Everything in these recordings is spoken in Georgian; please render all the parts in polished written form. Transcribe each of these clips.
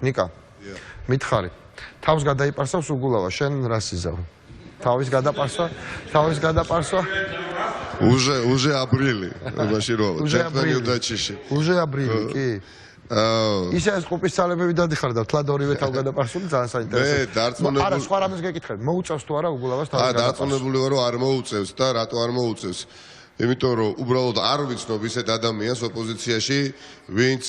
ნიკა მითხარი თავს გადაიპარსავს უგულავა შენ რას იზავ თავის გადაპარსვა уже апрели Баширова уже апрели კი ისე ეს ყუპის ძალებები დადიხარ და თლად ორივე თავ გადაპარსული ძალიან საინტერესოა. არა, სხვა რამეს გეკითხეთ, მოუწევს თუ არა უგულავას თავი გადაპარსვა. დარწმუნებული ვარ, რომ არ მოუწევს და რატო არ მოუწევს? იმიტომ რომ უბრალოდ არ ვიცნობ ისეთ ადამიანს ოპოზიციაში, ვინც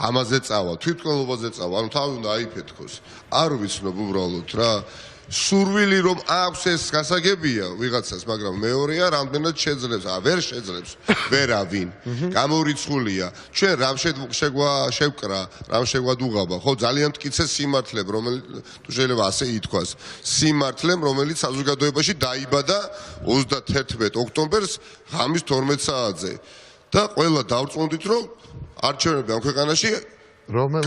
ამაზე წავა, თვითმკვლელობაზე წავა, ანუ თავი უნდა აიფეთქოს. არ ვიცნობ უბრალოდ რა. სურვილი რომ აქვს ეს გასაგებია ვიღაცას, მაგრამ მეორეა რამდენად შეძლებს, ვერ შეძლებს ვერავინ. გამორიცხულია. ჩვენ რამ შევკრა, რამ შეგვადუღაბა, ხო ძალიან მტკიცე სიმართლემ, რომელიც თუ შეიძლება ასე ითქვას, სიმართლემ, რომელიც საზოგადოებაში დაიბადა 31 ოქტომბერს ღამის 12 საათზე. და ყველა დავწუნდით, რომ არჩევნები ამ ქვეყანაში რომელმე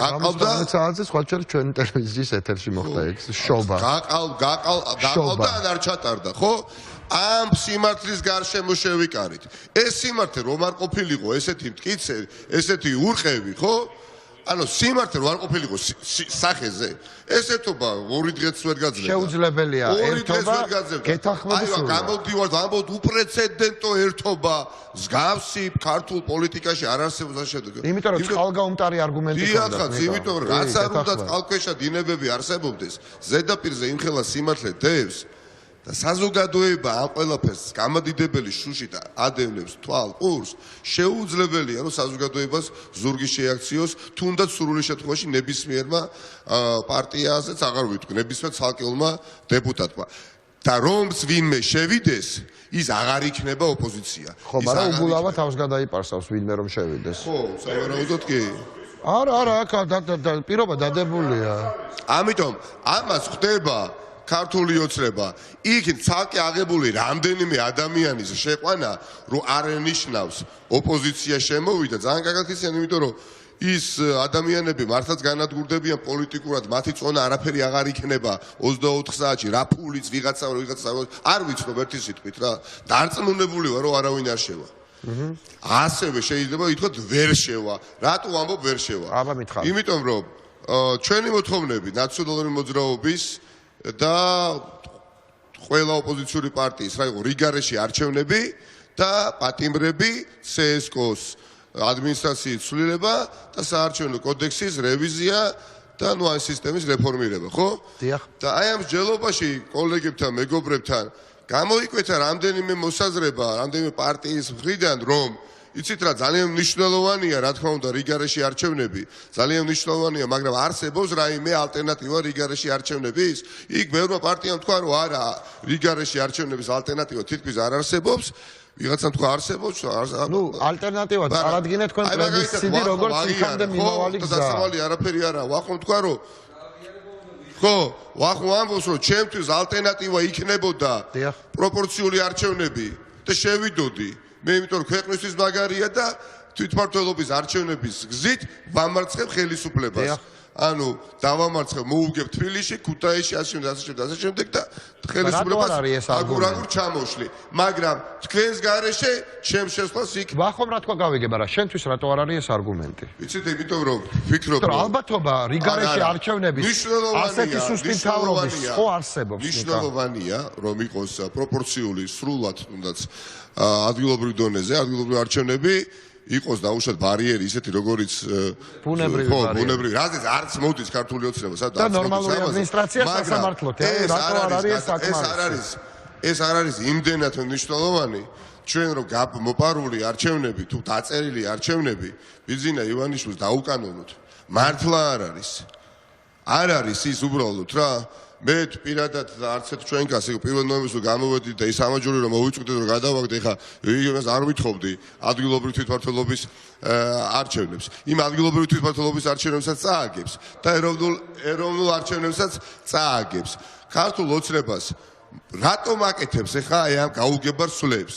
საათზე სხვა ჩვენი ტელევიზიის ეთერში მოხდა ეს შობა. გაყავდა ან არ ჩატარდა, ხო? ამ სიმართლის გარშემო შევიკარით. ეს სიმართლე რომ არ ყოფილიყო ესეთი მტკიცე, ესეთი ურყევი, ხო? ანუ სიმართლე რომ არ ყოფილიყო სახეზე, ესეთობა ორი დღეც ვერ გაძლევდა. შეუძლებელია ერთობა გეთანხმების სურვილი. გამოდივართ, ამბობთ უპრეცედენტო ერთობა, მსგავსი ქართულ პოლიტიკაში არ არსებობს ამ შედეგი. იმიტომ რომ წყალგაუმტარი არგუმენტი ქონდა. დიახაც, იმიტომ რომ რაც არ უნდა წყალქვეშა დინებები არსებობდეს, ზედაპირზე იმხელა სიმართლე დევს და საზოგადოება ამ ყველაფერს გამადიდებელი შუშით ადევნებს თვალყურს, შეუძლებელია რომ საზოგადოებას ზურგი შეაქციოს, თუნდაც სრული შემთხვევაში ნებისმიერმა პარტიაზეც აღარ ვიტყვი, ნებისმიერ ცალკეულმა დეპუტატმა. და რომც ვინმე შევიდეს, ის აღარ იქნება ოპოზიცია. ხო, მაგრამ უგულავა თავს გადაიპარსავს ვინმე რომ შევიდეს. ხო, სავარაუდოდ კი. არა, აქ პირობა დადებულია. ამიტომ ამას ხდება ქართული ოცნება. იქ ცალკე აღებული რამდენიმე ადამიანის შეყვანა, რომ არ ენიშნავს ოპოზიცია შემოვიდა, ძალიან კარგად იციან, იმიტომ რომ ის ადამიანები მართლაც განადგურდებიან პოლიტიკურად, მათი წონა არაფერი აღარ იქნება 24 საათში, რა ფულიც ვიღაცა არ ვიცნობ ერთი სიტყვით რა. დარწმუნებული ვარ, რომ არავინ არ შევა. ასევე შეიძლება ითქვათ ვერ შევა. რატო ამბობ ვერ შევა? აბა მითხარ. იმიტომ რომ ჩვენი მოთხოვნები ნაციონალური მოძრაობის და ყველა ოპოზიციური პარტიის რა იყო რიგარეში არჩევნები და პატიმრები CSKO-ს ადმინისტრაციის ცვლილება და საარჩევნო კოდექსის რევიზია და ნუ აი სისტემის რეფორმირება, ხო? დიახ. და აი ამ ჯელობაში კოლეგებთან, მეგობრებთან გამოიკვეთა რამდენიმე მოსაზრება, რამდენიმე პარტიის მხრიდან, რომ იცით რა, ძალიან მნიშვნელოვანია, რა თქმა უნდა, რიგარეში არჩევნები, ძალიან მნიშვნელოვანია, მაგრამ არსებობს რაიმე ალტერნატივა რიგარეში არჩევნების? იქ ბევრმა პარტიამ თქვა, რომ არა, რიგარეში არჩევნების ალტერნატივა თითქმის არ არსებობს. ვიღაცამ თქვა არსებობს, ნუ ალტერნატივა წარადგინეთ თქვენ პრეზიდენტი როგორც იქამდე მიმავალი გზა. დასავალი არაფერი არა, ვახო თქვა რომ ხო, ვახო ამბობს რომ ჩემთვის ალტერნატივა იქნებოდა პროპორციული არჩევნები და შევიდოდი. მე იმიტომ რომ ქვეყნისთვის მაგარია და თვითმმართველობის არჩევნების გზით ვამარცხებ ხელისუფლებას. ანუ დავამარცხებ, მოუგებ თბილისში, ქუთაისში, ასე შემდეგ და ხელისუფლებას აგურ ჩამოშლი. მაგრამ თქვენს გარეშე ჩემს შესვლას იქ ვახომ რა თქვა გავიგებ, არა, შენთვის რატო არ არის ეს არგუმენტი? იცით, იმიტომ რომ ვფიქრობ, რომ ალბათობა რიგარეში არჩევნების ასეთი სუსტი მთავრობის ხო არსებობს. მნიშვნელოვანია, რომ იყოს პროპორციული, სრულად თუნდაც ადგილობრივ დონეზე, ადგილობრივი არჩევნები იყოს დაუშვათ ბარიერი ისეთი როგორიც ბუნებრივი რაზეც არც მოდის ქართული ოცნება და ნორმალური ადმინისტრაცია სასამართლოდ რატო არ არის ეს საკმარისი ეს არ არის იმდენად მნიშვნელოვანი ჩვენ რომ მოპარული არჩევნები თუ დაწერილი არჩევნები ბიძინა ივანიშვილს დაუკანონოთ მართლა არ არის ის უბრალოდ რა მე პირადად არცეთ ჩვენ კაცი 1 ნოემბერს გამოვედით და ის ამაჯური რომ მოვიწვდით რომ გადავაგდე ხა იმას არ ვითხოვდი ადგილობრივი თვითმმართველობის არჩევნებს იმ ადგილობრივი თვითმმართველობის არჩევნებსაც წააგებს და ეროვნულ არჩევნებსაც წააგებს ქართულ ოცნებას რატომ აკეთებს ხა აი ამ გაუგებარ სვლებს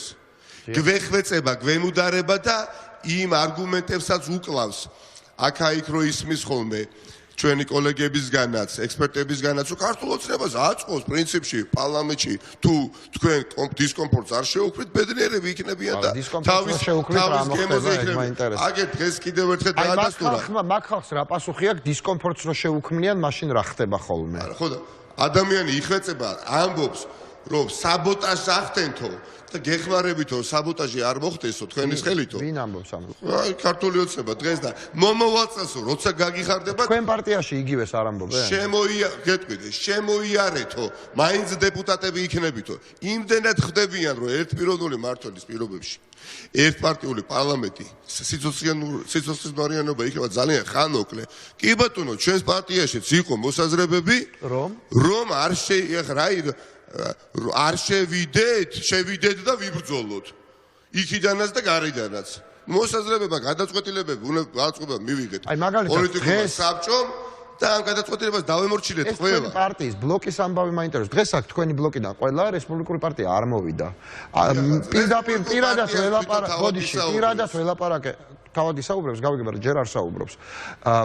გვეხვეწება გვემუდარება და იმ არგუმენტებსაც უკლავს აქა-იქ რო ისმის ხოლმე ჩვენი კოლეგებისგანაც, ექსპერტებისგანაც, რომ ქართულ ოცნებას აწყოს პრინციპში პარლამენტში თუ თქვენ დისკომფორტს არ შეუქმნით, ბედნიერები იქნებიან და თავის გემოზე იქნებიან. აგერ დღეს კიდევ ერთხელ დაადასტურა. მაგ ხალხს რა პასუხი აქვს დისკომფორტს რო შეუქმნიან, მაშინ რა ხდება ხოლმე? ხო და ადამიანი იხვეწება, ამბობს, რომ საბოტაჟს ახდენთო და გეხმარებითო საბოტაჟი არ მოხდესო თქვენის ხელითო. ვინ ამბობს ამას? აი ქართული ოცნება დღეს და მომოვალწასო, როცა გაგიხარდება თქვენ პარტიაში იგივეს არ ამბობენ? შემოიარეთო, მაინც დეპუტატები იქნებითო. იმდენად ხდებიან, რომ ერთპიროვნული მართვლის პირობებში ერთპარტიული პარლამენტი სიცოცხლისმარიანობა იქნება ძალიან ხანოკლე. კი ბატონო, ჩვენს პარტიაშიც იყო მოსაზრებები, რომ არ შევიდეთ და ვიბრძოლოთ. იქიდანაც და გარედანაც. მოსაზრებება, გადაწყვეტილებები უნდა გააწყობა მივიღეთ. პოლიტიკურმა საბჭომ და ამ გადაწყვეტილებას დავემორჩილეთ ყველა. ეს თქვენი პარტიის ბლოკის ამბავი მაინტერესებს. დღეს აქ თქვენი ბლოკიდან ყველა რესპუბლიკური პარტია არ მოვიდა. პირადად ველაპარაკე თავად ისაუბრებს, გავიგებ, რომ ჯერ არ საუბრობს.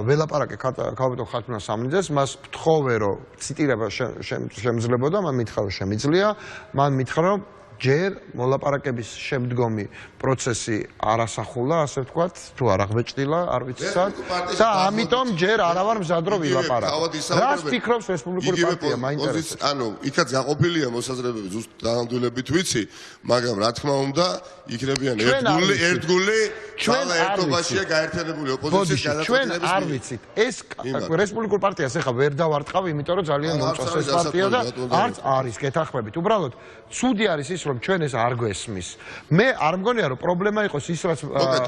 ველაპარაკე ქალბატონ ხათუნა სამნიძეს, მას ვთხოვე, რომ ციტირება შემძლებოდა, მან მითხრა, რომ შემიძლია, მან მითხრა, რომ ჯერ მოლაპარაკების შემდგომი პროცესი არ ასახულა, ასე ვთქვათ, თუ არ აღბეჭდილა, არ ვიცი სად. და ამიტომ ჯერ არ ვარ მზად რომ ვილაპარაკო. რას ფიქრობს რესპუბლიკური პარტია, მაინტერესებს. ანუ იქაც გაყოფილია მოსაზრებები, ზუსტ დაანდვილებით ვიცი, მაგრამ რა თქმა უნდა, იქნებიან ერთგული ჩვენ ერთობაშია გაერთიანებული ოპოზიციის გადაწყვეტილების. ჩვენ არ ვიცით. ეს რესპუბლიკურ პარტიას ეხლა ვერ დავარტყავ, იმიტომ რომ ძალიან მომწონს ეს პარტია და არც არის გეთანხმებით. უბრალოდ ცუდი არის ის, რომ ჩვენ ეს არ გვესმის. მე არ მგონია, რომ პრობლემა იყოს ის, რაც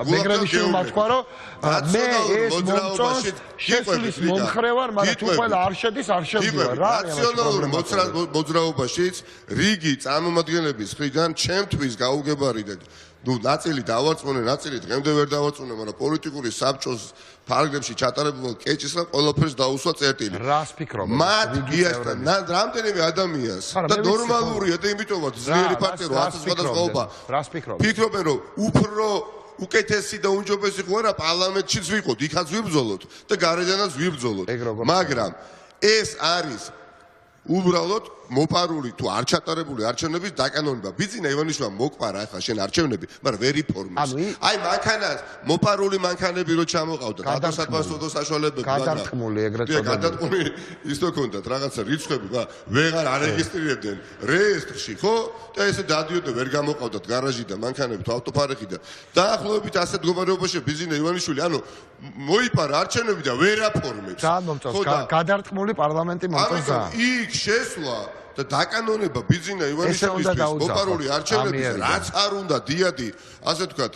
მეგრევიშვილმა თქვა, რომ მე ეს მომწონს შესulis მომხრე ვარ, მაგრამ თუ ყველა არ შედის, არ შევდივარ. რა რაციონალური მოძრაობაშიც რიგი წარმომადგენლების მხრიდან ჩემთვის გაუგებარი და ნაწილი დავარწმუნე, ნაწილი დღემდე ვერ დავარწმუნე, მაგრამ პოლიტიკური საბჭოს ფარგლებში ჩატარებულ კეჭისგან ყველაფერს დაუსვა წერტილი. რას ფიქრობ? მათ გიასთან რამდენიმე ადამიანს და ნორმალურია და იმიტომაც ძლიერი პარტია რო ასე სხვადასხვაობა. რას ფიქრობ? ფიქრობენ, რომ უფრო უკეთესი და უნჯობესი ხო არა პარლამენტშიც ვიყოთ, იქაც ვიბრძოლოთ და გარედანაც ვიბრძოლოთ. მაგრამ ეს არის უბრალოდ მოპარული თუ არ ჩატარებული არჩევნების დაკანონება. ბიძინა ივანიშვილმა მოყარა ახლა შენ არჩევნები, მაგრამ ვერ იფორმეს. აი მანქანას მოპარული მანქანები რო ჩამოყავდა, გადასათვალო საშუალებები, გადარტყმული ეგრეთ წოდებული. გადარტყმული ისო ქონდათ რაღაცა რიცხვები, ვეღარ არეგისტრირებდნენ რეესტრში, ხო? და ესე დადიოდა ვერ გამოყავდათ გარაჟიდან მანქანები თუ ავტოფარეხი და დაახლოებით ასეთ მდგომარეობაში ბიძინა ივანიშვილი, ანუ მოიპარა არჩევნები და ვერ აფორმებს. გადარტყმული პარლამენტი მომწონს. იქ შესვლა და დაკანონება ბიძინა ივანიშვილისთვის მოპარული არჩევნების რაც არ უნდა დიადი, ასე ვთქვათ,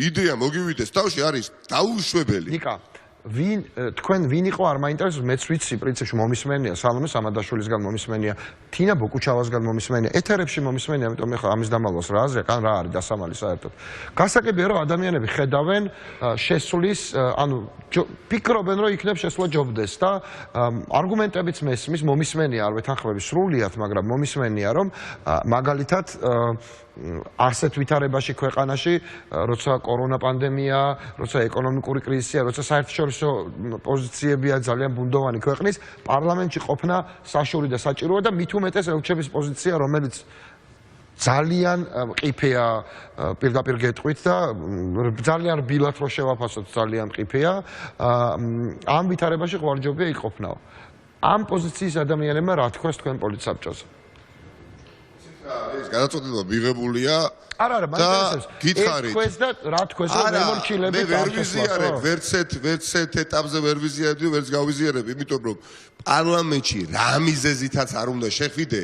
იდეა მოგივიდეს თავში არის დაუშვებელი. ნიკა, თქვენ ვინ იყო არ მაინტერესებს, მეც ვიცი, პრინციპში მომისმენია სალომე სამადაშვილისგან მომისმენია, თინა ბოკუჩავასგან მომისმენია, ეთერებში მომისმენია, ამიტომ ეხლა ამის დამალვას რა აზრია, კან რა არის დასამალი საერთოდ. გასაგებია, რომ ადამიანები ხედავენ შესulis, ანუ ფიქრობენ, რომ იქნებ შესulia ჯობდეს და არგუმენტებიც მესმის, მომისმენია არ ვეთანხმები სრულიად, მაგრამ მომისმენია, რომ მაგალითად ასეთ ვითარებაში ქვეყანაში, როცა კორონა პანდემია, როცა ეკონომიკური კრიზისია, როცა საერთაშორისო პოზიციებია ძალიან ბუნდოვანი ქვეყნის, პარლამენტში ყოფნა საშუალო და საჭიროა და მით უმეტეს ელჩების პოზიცია, რომელიც ძალიან მყიფეა პირდაპირ გეტყვით და ძალიან რბილად რო შევაფასოთ ძალიან მყიფეა. ამ ვითარებაში ყوارჯობია იყოფნაო. ამ პოზიციის ადამიანებმა რა თქვას თქვენ პოლიტსაბჭოზე? ეს გადაწყვეტილება მიღებულია არა, მაინტერესებს. გითხარით. ეს თქვენს და რა თქვენს რომ მემორჩილებით არ ვიზიარებ, ვერც ერთ ეტაპზე ვერ ვიზიარებ, ვერც გავიზიარებ, იმიტომ რომ პარლამენტში რა მიზეზითაც არ უნდა შეხვიდე,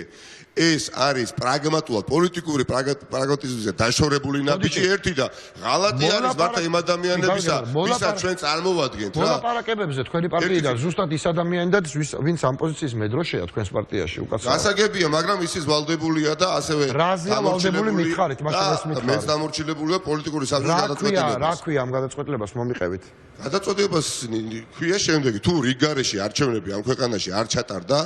ეს არის პრაგმატულად პოლიტიკური პრაგმატიზმზე დაშორებული ნაბიჯი ერთი და ღალატი არის მართლა იმ ადამიანებისა, ვისაც ჩვენ წარმოვადგენთ რა. მოლაპარაკებებზე თქვენი პარტიიდან ზუსტად ის ადამიანია, ვინც ამ პოზიციის მედროშეა თქვენს პარტიაში უკაცრავად. გასაგებია, მაგრამ ისიც ვალდებულია და ასევე რაზეა ვალდებული მითხარით, მაშინ ეს მითხარით. მეც დამორჩილებულია პოლიტიკური საბჭოს გადაწყვეტილებას. რა ქვია ამ გადაწყვეტილებას მომიყევით? გადაწყვეტილებას ქვია შემდეგი, თუ რიგ გარეშე არჩევნები ამ ქვეყანაში არ ჩატარდა,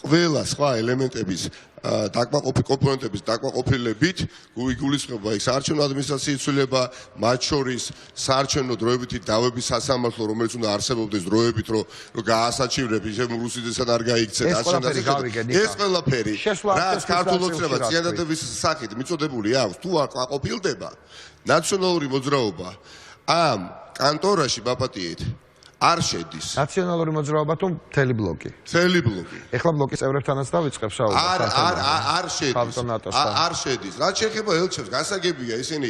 ყველა სხვა ელემენტების დაკმაყოფილ კომპონენტების დაკმაყოფილებით გულისხმობა იქ საარჩევნო ადმინისტრაციის ცვლილება, მათ შორის საარჩევნო დროებითი დავების სასამართლო, რომელიც უნდა არსებობდეს დროებით, რომ გაასაჩივრებს, ისე რუსიდესთან არ გაიქცეთ, ეს ყველაფერი რაც ქართულ ოცნებას წინადადების სახით მიწოდებული აქვს, თუ არ ყოფილდება ნაციონალური მოძრაობა ამ კანტორაში ბაპატიეთ არ შედის. ნაციონალური მოძრაობა თუ მთელი ბლოკი? მთელი ბლოკი. ეხლა ბლოკის წევრებთანაც დავიწყებ საუბარს. არ შედის. რაც შეეხება ელჩებს, გასაგებია ისინი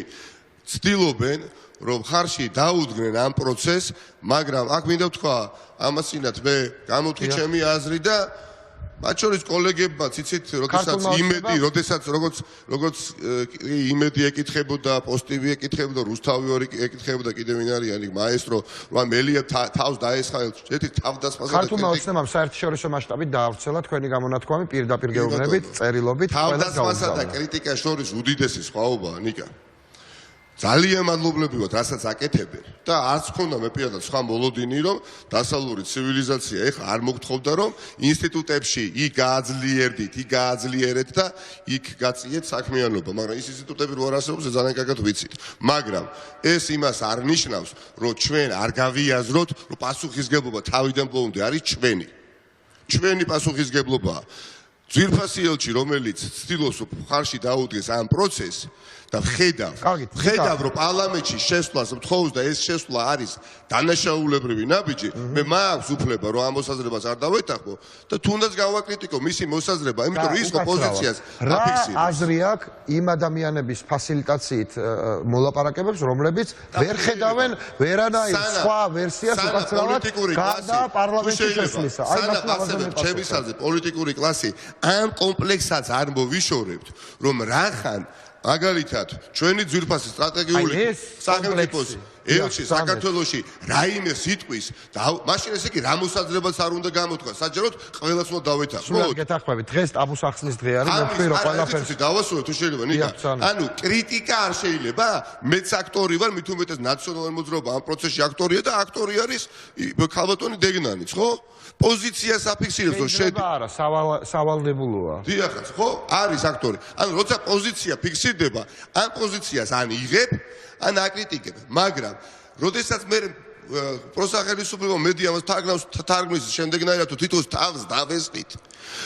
ცდილობენ რომ ხარში დაუდგნენ ამ პროცესს, მაგრამ აქ მინდა ვთქვა, ამასინათ მე გამოვთქვი ჩემი აზრი და მათ შორის კოლეგებმა ციცით, როდესაც როგორც იმედი ეკითხებოდა, პოსტივი ეკითხებოდა, რუსთავი ეკითხებოდა, კიდევ ვინ არის მაესტრო, რა მელია თავს დაესხა ერთ თავდასხმაზე და ქართულმა ოცნებამ საერთაშორისო მასშტაბით დაავრცელა თქვენი გამონათქვამი პირდაპირ გეუბნებით, წერილობით, ყველა თავდასხმასა და კრიტიკას შორის უდიდესი სხვაობაა, ნიკა. ძალიან მადლობლები ვართ, რასაც აკეთებენ და არც მქონდა მე პირადად სხვა მოლოდინი, რომ დასავლური ცივილიზაცია ეხლა არ მოგთხოვდა, რომ ინსტიტუტებში იქ გააძლიერეთ და იქ გაწიეთ საქმიანობა, მაგრამ ის ინსტიტუტები რო არ არსებობს, ძალიან კარგად ვიცით. მაგრამ ეს იმას არ ნიშნავს, რომ ჩვენ არ გავიაზროთ, რომ პასუხისგებლობა თავიდან ბოლომდე არის ჩვენი პასუხისგებლობაა. ძვირფასი ელჩი, რომელიც ცდილობს ხარში დაუდგეს ამ პროცესს და ხედავ რომ პარლამენტში შესვლას მთხოვს და ეს შესვლა არის დანაშაულებრივი ნაბიჯი, მე მაქვს უფლება რომ ამ მოსაზრებას არ დავეთანხმო და თუნდაც გავაკრიტიკო მისი მოსაზრება, იმიტომ რომ ის პოზიციას აფიქსირებს. რა აზრი აქვს იმ ადამიანების ფასილიტაციით მოლაპარაკებებს, რომლებიც ვერ ხედავენ ვერანაირ სხვა ვერსიას უკაცრავად გარდა პარლამენტში შესვლისა. აი მას ჩემი აზრით პოლიტიკური კლასი ამ კომპლექსსაც არ მოვიშორებთ, რომ რახან მაგალითად ჩვენი ძვირფასი სტრატეგიული სახელმწიფოს ელჩი საქართველოში რაიმე სიტყვის და მაშინ ესე იგი რა მოსაზრებას არ უნდა გამოთქვა, საჯაროდ ყველას უნდა დავეთანხმოთ. სულ გეთანხმებით, დღეს ტაბუს ახსნის დღე არის, მე ვთქვი რომ ყველაფერს დავასრულოთ თუ შეიძლება ნიკა. ანუ კრიტიკა არ შეიძლება, მეც აქტორი ვარ, მით უმეტეს ნაციონალური მოძრაობა ამ პროცესში აქტორია და აქტორი არის ქალბატონი დეგნანიც, ხო? პოზიციას აფიქსირებს, რომ შეიძლება არა, სავალდებულოა. დიახაც, ხო? არის აქტორი. ანუ როცა პოზიცია ფიქსირდება, ამ პოზიციას ან იღებ, ან აკრიტიკებ, მაგრამ როდესაც მე პროსახელისუფლებო მედია მას თარგმნის შემდეგნაირად თუ თითოს თავს დავესწრით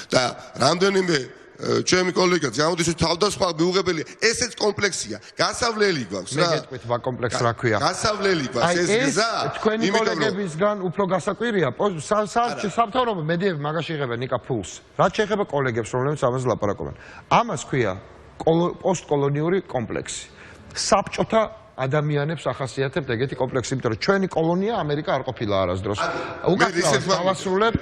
და რამდენიმე ჩემი კოლეგა გამოდის რომ თავდასხმა მიუღებელია, ესეც კომპლექსია. გასავლელი გვაქვს რა. მე გეტყვით ვა კომპლექს რა ქვია. გასავლელი გვაქვს ეს გზა. თქვენი კოლეგებისგან უფრო გასაკვირია, სამთავრობო მედიები მაგაში იღებენ ნიკა ფულს. რაც შეეხება კოლეგებს, რომლებიც ამაზე ლაპარაკობენ. ამას ქვია პოსტკოლონიური კომპლექსი. საბჭოთა ადამიანებს ახასიათებთ ეგეთი კომპლექსი, იმიტომ რომ ჩვენი კოლონია ამერიკა არ ყოფილა არასდროს. უკაცრავად დავასრულებ.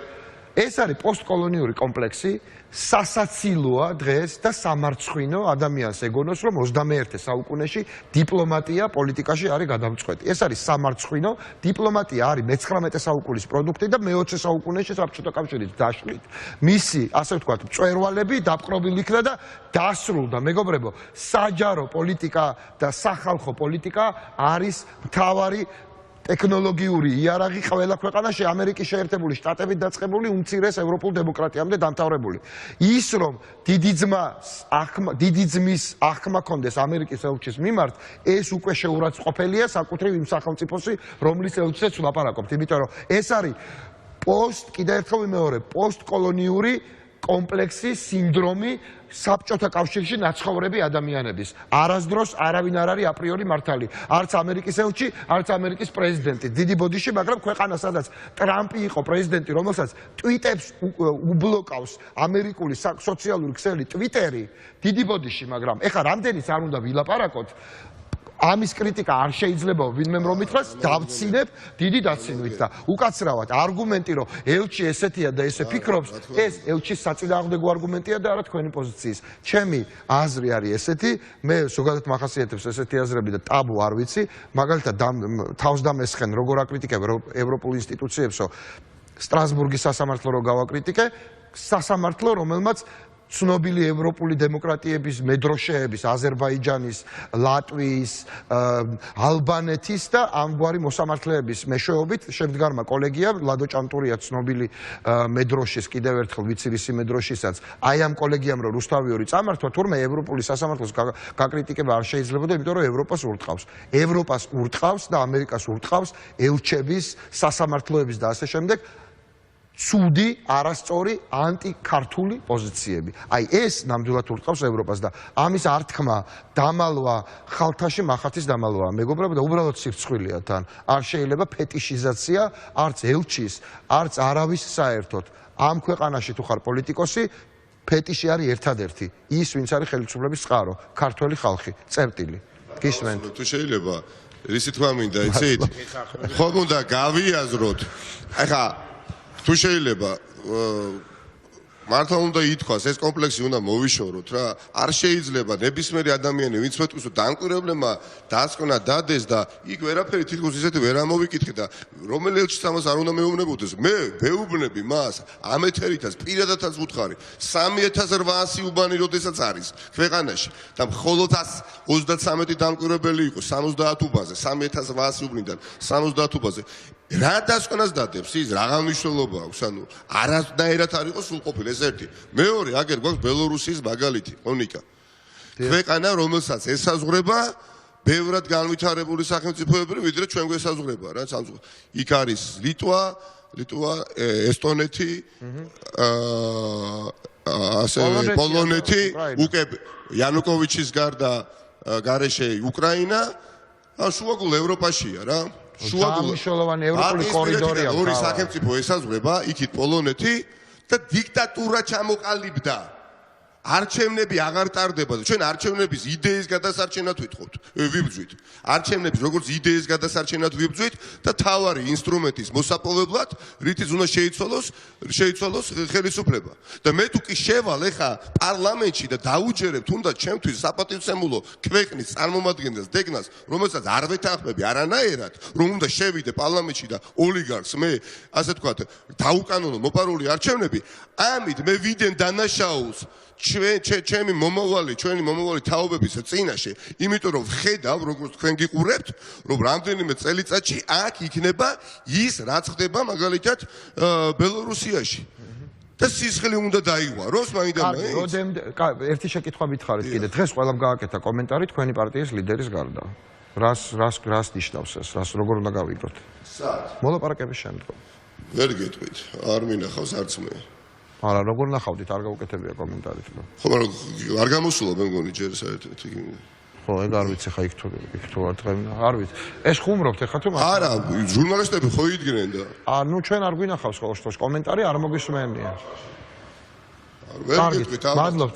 ეს არის პოსტკოლონიური კომპლექსი, სასაცილოა დღეს და სამარცხვინო ადამიანს ეგონოს, რომ 21 საუკუნეში დიპლომატია პოლიტიკაში არის გადამწყვეტი. ეს არის სამარცხვინო, დიპლომატია არის მე-19 საუკუნის პროდუქტი და მე-20 საუკუნეში საბჭოთა კავშირის დაშლით მისი, ასე ვთქვათ, მწვერვალები დაპყრობილი იქნა და დასრულდა. მეგობრებო, საჯარო პოლიტიკა და სახალხო პოლიტიკა არის მთავარი ტექნოლოგიური იარაღი ყველა ქვეყანაში, ამერიკის შეერთებული შტატებით დაწყებული უმცირეს ევროპულ დემოკრატიამდე დამთავრებული. ის რომ დიდი ძმის აღქმა კონდეს ამერიკის ელჩის მიმართ, ეს უკვე შეურაცხყოფელია საკუთრივ იმ სახელმწიფოსი, რომლის ელჩზეც ვლაპარაკობთ, იმიტომ რომ ეს არის კიდევ ერთხელ ვიმეორებ, პოსტკოლონიური კომპლექსი, სინდრომი საბჭოთა კავშირში ნაცხოვრები ადამიანების. არასდროს არავინ არ არის აპრიორი მართალი. არც ამერიკის ელჩი, არც ამერიკის პრეზიდენტი. დიდი ბოდიში, მაგრამ ქვეყანა, სადაც ტრამპი იყო პრეზიდენტი, რომელსაც ტვიტებს უბლოკავს ამერიკული სოციალური ქსელი ტვიტერი, დიდი ბოდიში, მაგრამ ეხლა რამდენიც არ უნდა ვილაპარაკოთ, ამის კრიტიკა არ შეიძლება ვინმე რომ ითხრას, დავცინებ დიდი დაცინვით და უკაცრავად არგუმენტი რომ ელჩი ესეთია და ესე ფიქრობს, ეს ელჩის საწინააღმდეგო არგუმენტია და არა თქვენი პოზიციის. ჩემი აზრი არის ესეთი, მე ზოგადად მახასიათებს ესეთი აზრები და ტაბუ არ ვიცი, მაგალითად თავს დამესხენ როგორ აკრიტიკებ ევროპულ ინსტიტუციებსო, სტრასბურგის სასამართლო რო გავაკრიტიკე, სასამართლო რომელმაც ცნობილი ევროპული დემოკრატიების მედროშეების, აზერბაიჯანის, ლატვიის, ალბანეთის და ამგვარი მოსამართლეების მეშვეობით შემდგარმა კოლეგიამ ლადო ჭანტურია ცნობილი მედროშის კიდევ ერთხელ ვიცი ვისი მედროშისაც აი ამ კოლეგიამ რომ რუსთავი წამართვა თურმე ევროპული სასამართლოს გაკრიტიკება არ შეიძლებოდა იმიტომ რომ ევროპას ურტყავს და ამერიკას ურტყავს ელჩების სასამართლოების და ასე შემდეგ ცუდი, არასწორი, ანტიქართული პოზიციები. აი ეს ნამდვილად ურტყავს ევროპას და ამის ართქმა, დამალვა, ხალთაში მახათის დამალვა. მეგობრებო და უბრალოდ სირცხვილია თან. არ შეიძლება ფეტიშიზაცია არც ელჩის, არც არავის საერთოდ. ამ ქვეყანაში თუ ხარ პოლიტიკოსი, ფეტიში არის ერთადერთი. ის, ვინც არის ხელისუფლების წყარო, ქართველი ხალხი, წერტილი. გისმენთ? თუ შეიძლება, რისი თქმა მინდა, იცით? ხომ უნდა გავიაზროთ. ახლა თუ შეიძლება მართლა უნდა ითქვას ეს კომპლექსი უნდა მოვიშოროთ რა არ შეიძლება ნებისმიერი ადამიანი ვინც მეტყვის დამკვირვებლებმა დასკვნა დადეს და იქ ვერაფერი თითქოს ისეთი ვერ ამოვიკითხე და რომელი ელჩიც ამას არ უნდა მეუბნებოდეს მე ვეუბნები მას ამ ეთერითაც პირადადაც უთხარი 3800 უბანი როდესაც არის ქვეყანაში და მხოლოდ 133 დამკვირვებელი იყო 70 უბანზე 3800 უბნიდან 70 უბანზე რა დასკვნას დადებს ის რაღა მნიშვნელობა აქვს ანუ არანაირად არ იყოს სრულყოფილი ეს ერთი მეორე აგერ გვაქვს ბელორუსიის მაგალითი ონიკა ქვეყანა რომელსაც ესაზღვრება ბევრად განვითარებული სახელმწიფოები ვიდრე ჩვენ გვესაზღვრება რა იქ არის ლიტვა ესტონეთი ასე პოლონეთი უკვე იანუკოვიჩის გარდა გარეშე უკრაინა შუაგულ ევროპაშია რა შუაგულოვანი ევროპული კორიდორია ორი სახელმწიფო ესაზღვრება იქით პოლონეთი და დიქტატურა ჩამოყალიბდა არჩევნები აღარ ტარდება ჩვენ არჩევნების იდეის გადასარჩენად ვიბრძვით არჩევნების როგორც იდეის გადასარჩენად ვიბრძვით და თავარი ინსტრუმენტის მოსაპოვებლად რითიც უნდა შეიცვალოს ხელისუფლება და მე თუ კი შევალ ეხა პარლამენტში და დაუჯერებ თუნდაც ჩემთვის საპატივცემულო ქვეყნის წარმომადგენელს დეგნას რომელსაც არ ვეთანხმები არანაირად რომ უნდა შევიდე პარლამენტში და ოლიგარქს მე ასე თქვა დაუკანონო მოპარული არჩევნები ამით მე ვიდენ დანაშაულს ჩვენი მომავალი თაობების წინაშე, იმიტომ რომ ვხედავ, როგორც თქვენ გიყურებთ, რომ რამდენიმე წელიწადში აქ იქნება ის, რაც ხდება მაგალითად ბელორუსიაში. და სისხლი უნდა დაიღვაროს მაინდა-მაინც. ერთი შეკითხვა მითხარით კიდე. დღეს ყველამ გააკეთა კომენტარი თქვენი პარტიის ლიდერის გარდა. რას ნიშნავს ეს? როგორ უნდა გავიგოთ? სად? მოლაპარაკების შემდგომ. ვერ გეტყვით, არ მინახავს არც მე. არა, როგორ ნახავდით, არ გაუკეთებია კომენტარით. ხო, მაგრამ არ გამოსულა მე მგონი ჯერ საერთოდ იქ. ხო, ეგ არ ვიცი ხა იქ თუ არ დღემ, არ ვიცი. ეს ხუმრობთ ეხა თუ მაგრამ არა, ჟურნალისტები ხო იდგნენ და. ნუ ჩვენ არ გვინახავს ყოველ შემთხვევაში კომენტარი არ მოგისმენია. ვერ გეტყვით, მადლობთ.